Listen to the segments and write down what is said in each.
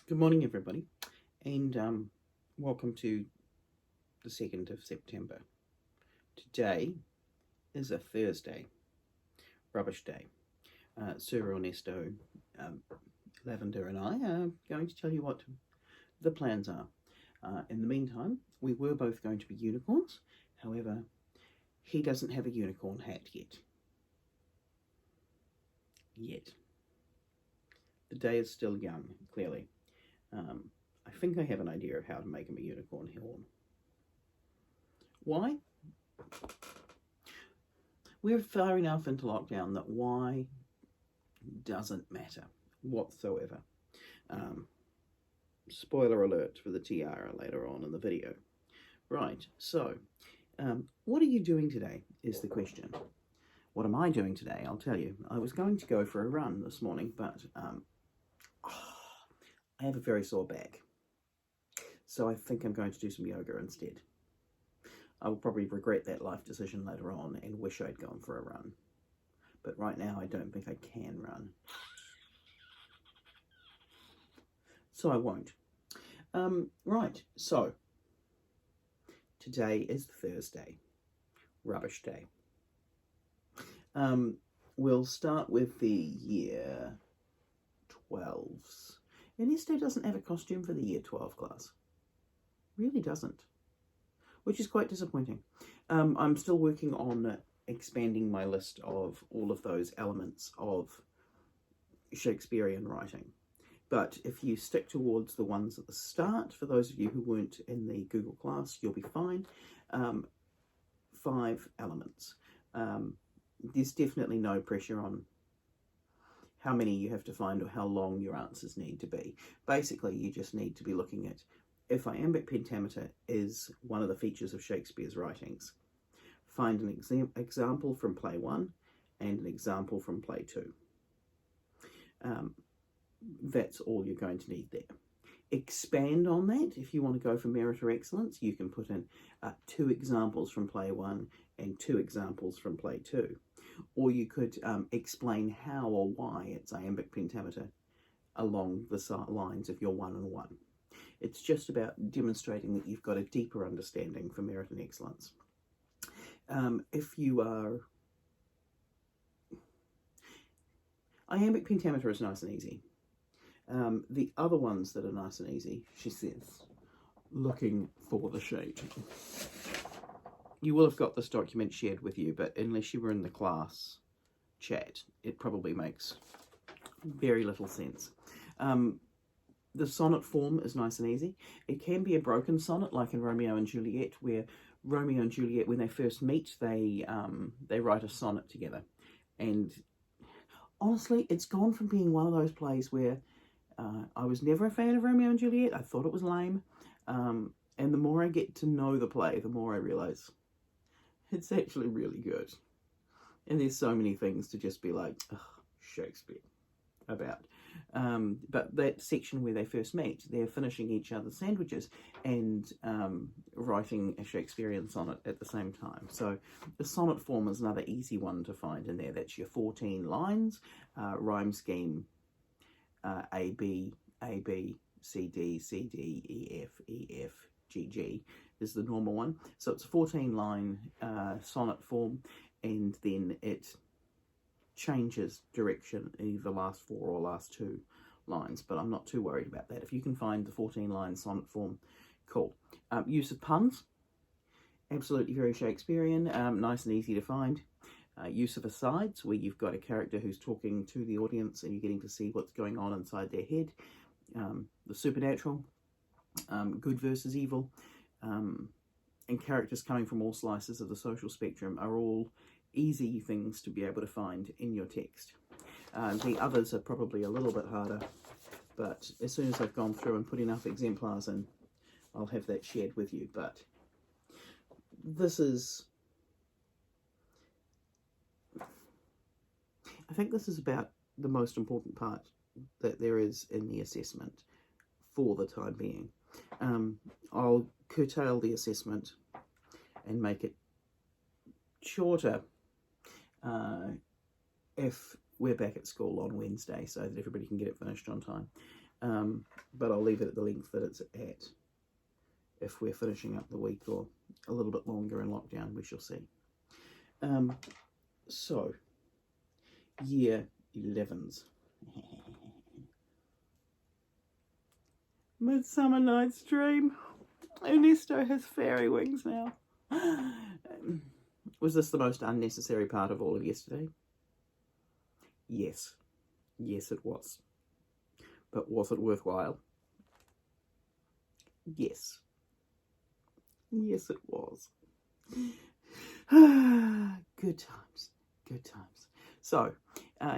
Good morning, everybody, and welcome to the 2nd of September. Today is a Thursday, rubbish day. Sir Ernesto, Lavender, and I are going to tell you what the plans are. In the meantime, we were both going to be unicorns. However, he doesn't have a unicorn hat yet. The day is still young, clearly. I think I have an idea of how to make him a unicorn horn. Why? We're far enough into lockdown that why doesn't matter whatsoever. Spoiler alert for the tiara later on in the video. Right, so what are you doing today is the question. What am I doing today? I'll tell you. I was going to go for a run this morning, but I have a very sore back. So I think I'm going to do some yoga instead. I will probably regret that life decision later on and wish I'd gone for a run. But right now I don't think I can run. So I won't. Right, so today is Thursday. Rubbish day. We'll start with the year 12s. Ernesto doesn't have a costume for the year 12 class. Really doesn't. Which is quite disappointing. I'm still working on expanding my list of all of those elements of Shakespearean writing. But if you stick towards the ones at the start, for those of you who weren't in the Google class, you'll be fine. 5 elements. There's definitely no pressure on how many you have to find or how long your answers need to be. Basically, you just need to be looking at if iambic pentameter is one of the features of Shakespeare's writings. Find an example from play 1 and an example from play 2. That's all you're going to need there. Expand on that. If you want to go for merit or excellence, you can put in 2 examples from play 1 and 2 examples from play 2. Or you could explain how or why it's iambic pentameter along the lines of your 1 and 1. It's just about demonstrating that you've got a deeper understanding for merit and excellence. If you are... Iambic pentameter is nice and easy. The other ones that are nice and easy, she says, looking for the sheet. You will have got this document shared with you, but unless you were in the class chat, it probably makes very little sense. The sonnet form is nice and easy. It can be a broken sonnet, like in Romeo and Juliet, where Romeo and Juliet, when they first meet, they write a sonnet together. And honestly, it's gone from being one of those plays where I was never a fan of Romeo and Juliet. I thought it was lame. And the more I get to know the play, the more I realise it's actually really good. And there's so many things to just be like, ugh, Shakespeare about. But that section where they first meet, they're finishing each other's sandwiches and writing a Shakespearean sonnet at the same time. So the sonnet form is another easy one to find in there. That's your 14 lines, rhyme scheme, A, B, C, D, C, D, E, F, G, G is the normal one. So it's a 14-line sonnet form, and then it changes direction in either last 4 or last 2 lines, but I'm not too worried about that. If you can find the 14-line sonnet form, cool. Use of puns, absolutely very Shakespearean, nice and easy to find. Use of asides, where you've got a character who's talking to the audience and you're getting to see what's going on inside their head. The supernatural, good versus evil, and characters coming from all slices of the social spectrum are all easy things to be able to find in your text. The others are probably a little bit harder, but as soon as I've gone through and put enough exemplars in, I'll have that shared with you. But this is... I think this is about the most important part that there is in the assessment for the time being. I'll curtail the assessment and make it shorter if we're back at school on Wednesday, so that everybody can get it finished on time. but I'll leave it at the length that it's at. If we're finishing up the week or a little bit longer in lockdown, we shall see. So, year 11s. Midsummer Night's Dream. Ernesto has fairy wings now. Was this the most unnecessary part of all of yesterday? Yes. Yes, it was. But was it worthwhile? Yes. Yes, it was. Good times. Good times. So,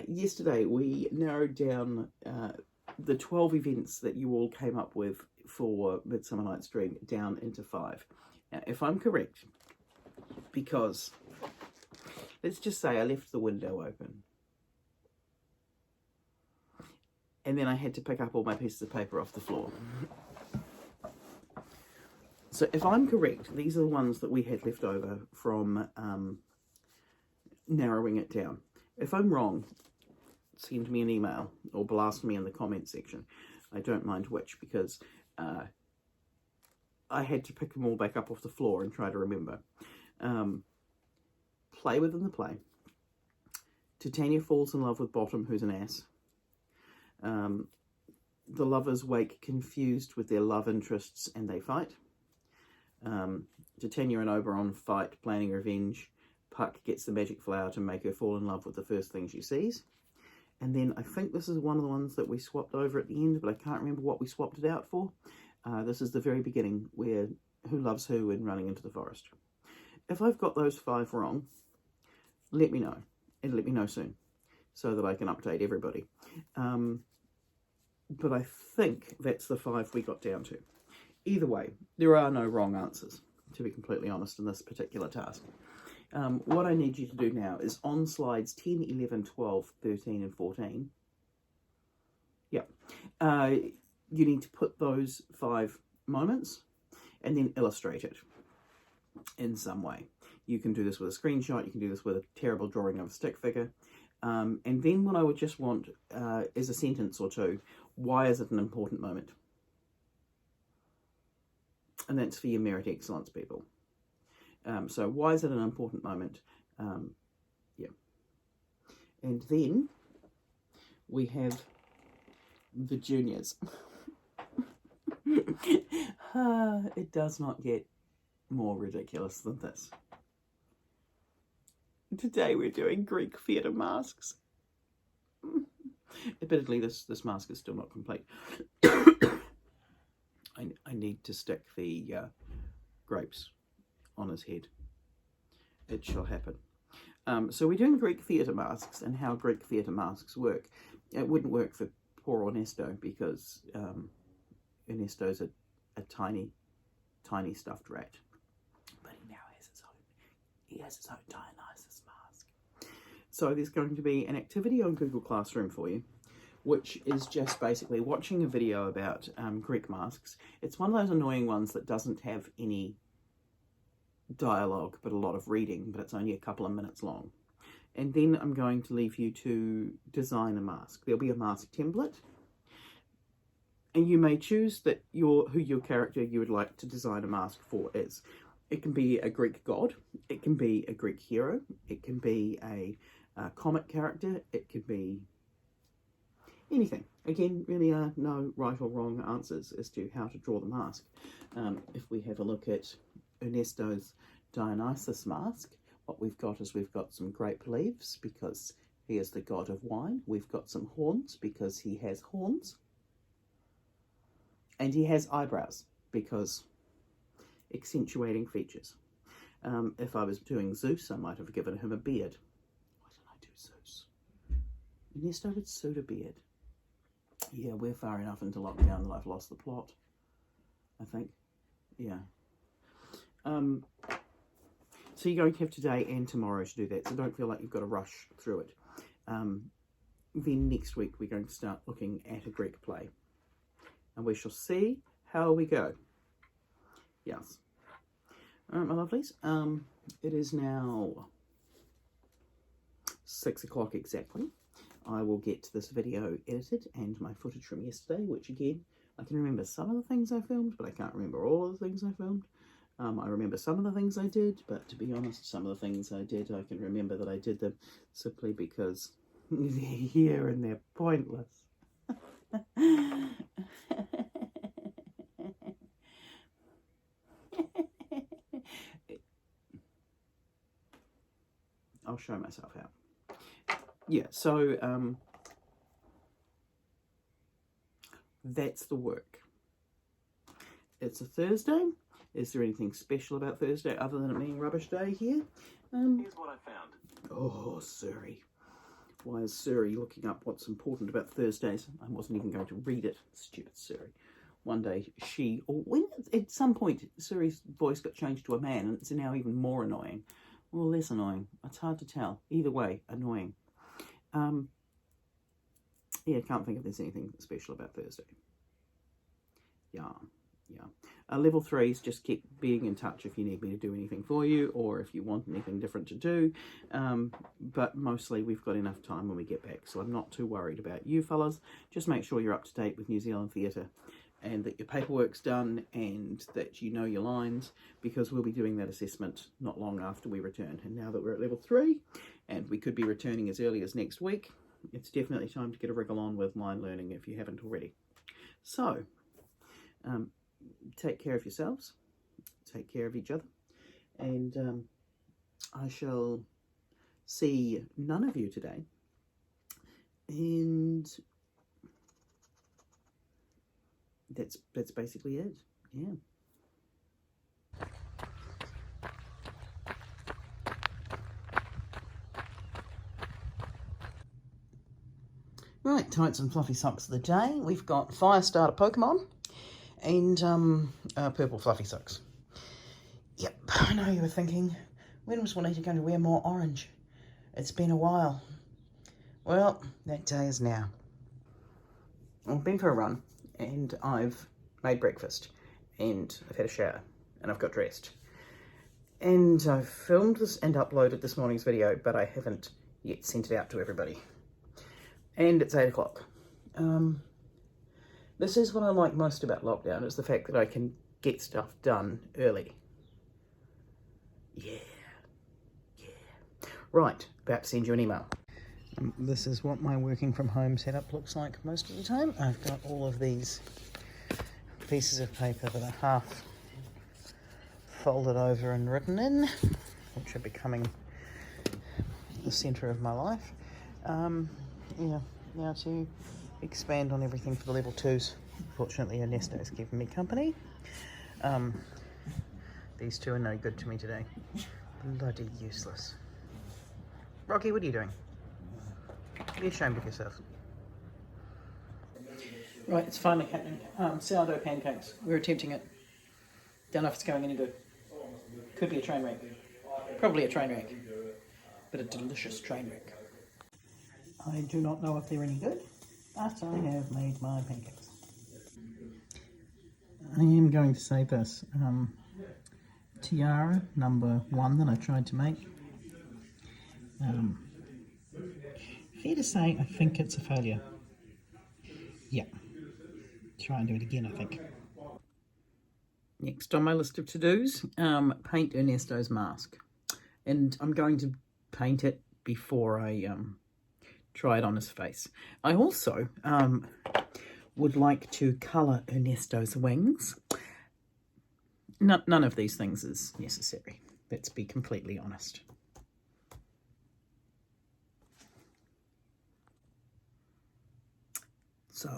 yesterday we narrowed down the 12 events that you all came up with for Midsummer Night's Dream down into 5. Now, if I'm correct, because let's just say I left the window open and then I had to pick up all my pieces of paper off the floor. So if I'm correct, these are the ones that we had left over from narrowing it down. If I'm wrong, send me an email or blast me in the comment section. I don't mind which, because I had to pick them all back up off the floor and try to remember. Play within the play. Titania falls in love with Bottom, who's an ass. The lovers wake confused with their love interests and they fight. Titania and Oberon fight, planning revenge. Puck gets the magic flower to make her fall in love with the first thing she sees. And then I think this is one of the ones that we swapped over at the end, but I can't remember what we swapped it out for. This is the very beginning, where who loves who in Running into the Forest. If I've got those 5 wrong, let me know, and let me know soon, so that I can update everybody. But I think that's the 5 we got down to. Either way, there are no wrong answers, to be completely honest, in this particular task. What I need you to do now is on slides 10, 11, 12, 13 and 14. You need to put those 5 moments and then illustrate it in some way. You can do this with a screenshot, you can do this with a terrible drawing of a stick figure. And then what I would just want is a sentence or two. Why is it an important moment? And that's for your Merit Excellence people. So why is it an important moment? And then we have the juniors. It does not get more ridiculous than this. Today we're doing Greek theatre masks. Admittedly, this mask is still not complete. I need to stick the grapes on his head. It shall happen. So we're doing Greek theatre masks and how Greek theatre masks work. It wouldn't work for poor Ernesto, because Ernesto's a tiny, tiny stuffed rat. But he now has his own. He has his own Dionysus mask. So there's going to be an activity on Google Classroom for you, which is just basically watching a video about Greek masks. It's one of those annoying ones that doesn't have any dialogue, but a lot of reading, but it's only a couple of minutes long. And then I'm going to leave you to design a mask. There'll be a mask template, and you may choose that who your character you would like to design a mask for is. It can be a Greek god, it can be a Greek hero, it can be a comic character, it could be anything. Again, really are no right or wrong answers as to how to draw the mask. If we have a look at Ernesto's Dionysus mask, what we've got is we've got some grape leaves because he is the god of wine. We've got some horns because he has horns. And he has eyebrows because accentuating features. If I was doing Zeus, I might have given him a beard. Why did I do Zeus? Ernesto would suit a beard. Yeah, we're far enough into lockdown that I've lost the plot, I think. Yeah. So you're going to have today and tomorrow to do that, so don't feel like you've got to rush through it. Then next week we're going to start looking at a Greek play, and we shall see how we go. Yes. All right, my lovelies. It is now 6 o'clock exactly. I will get this video edited and my footage from yesterday, which again, I can remember some of the things I filmed, but I can't remember all of the things I filmed. I remember some of the things I did, but to be honest, some of the things I did, I can remember that I did them simply because they're here and they're pointless. I'll show myself out. Yeah, so that's the work. It's a Thursday. Is there anything special about Thursday other than it being rubbish day here? Here's what I found. Oh, Siri. Why is Siri looking up what's important about Thursdays? I wasn't even going to read it. Stupid Siri. One day she, or when at some point Siri's voice got changed to a man, and it's now even more annoying. Or less annoying. It's hard to tell. Either way, annoying. Yeah, can't think if there's anything special about Thursday. Yeah. Level 3s, just keep being in touch if you need me to do anything for you, or if you want anything different to do. But mostly we've got enough time when we get back, so I'm not too worried about you fellas. Just make sure you're up to date with New Zealand Theatre, and that your paperwork's done, and that you know your lines, because we'll be doing that assessment not long after we return. And now that we're at level 3, and we could be returning as early as next week, it's definitely time to get a wriggle on with line learning if you haven't already. So, take care of yourselves, take care of each other, and I shall see none of you today, and that's basically it. Yeah. Right, tights and fluffy socks of the day. We've got Firestarter Pokemon and purple fluffy socks. Yep, I know you were thinking, when was Juanita going to wear more orange? It's been a while. Well, that day is now. I've been for a run, and I've made breakfast, and I've had a shower, and I've got dressed. And I've filmed this and uploaded this morning's video, but I haven't yet sent it out to everybody. And it's 8 o'clock. This is what I like most about lockdown, is the fact that I can get stuff done early. Yeah. Right, about to send you an email. This is what my working from home setup looks like most of the time. I've got all of these pieces of paper that are half folded over and written in, which are becoming the centre of my life. Yeah, now to expand on everything for the level 2s. Fortunately, Ernesto's keeping me company. These two are no good to me today. Bloody useless. Rocky, what are you doing? Be ashamed of yourself. Right, it's finally happening. Sourdough pancakes. We're attempting it. Don't know if it's going any good. Could be a train wreck. Probably a train wreck. But a delicious train wreck. I do not know if they're any good, but I have made my pancakes. I am going to say this. Tiara number 1 that I tried to make. Fair to say, I think it's a failure. Yeah. Try and do it again, I think. Next on my list of to-dos, paint Ernesto's mask. And I'm going to paint it before I try it on his face. I also would like to colour Ernesto's wings. None of these things is necessary. Let's be completely honest. So,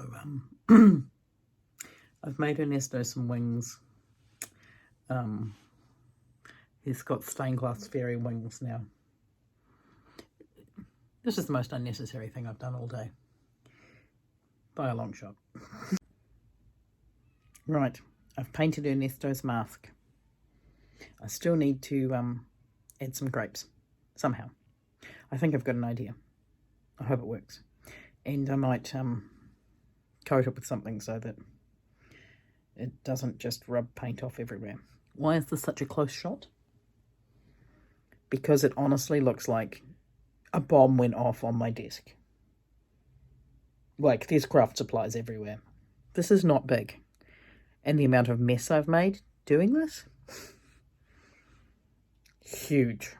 I've made Ernesto some wings. He's got stained glass fairy wings now. This is the most unnecessary thing I've done all day. By a long shot. Right, I've painted Ernesto's mask. I still need to add some grapes, somehow. I think I've got an idea. I hope it works. And I might coat it with something so that it doesn't just rub paint off everywhere. Why is this such a close shot? Because it honestly looks like a bomb went off on my desk. Like, there's craft supplies everywhere. This is not big. And the amount of mess I've made doing this, huge.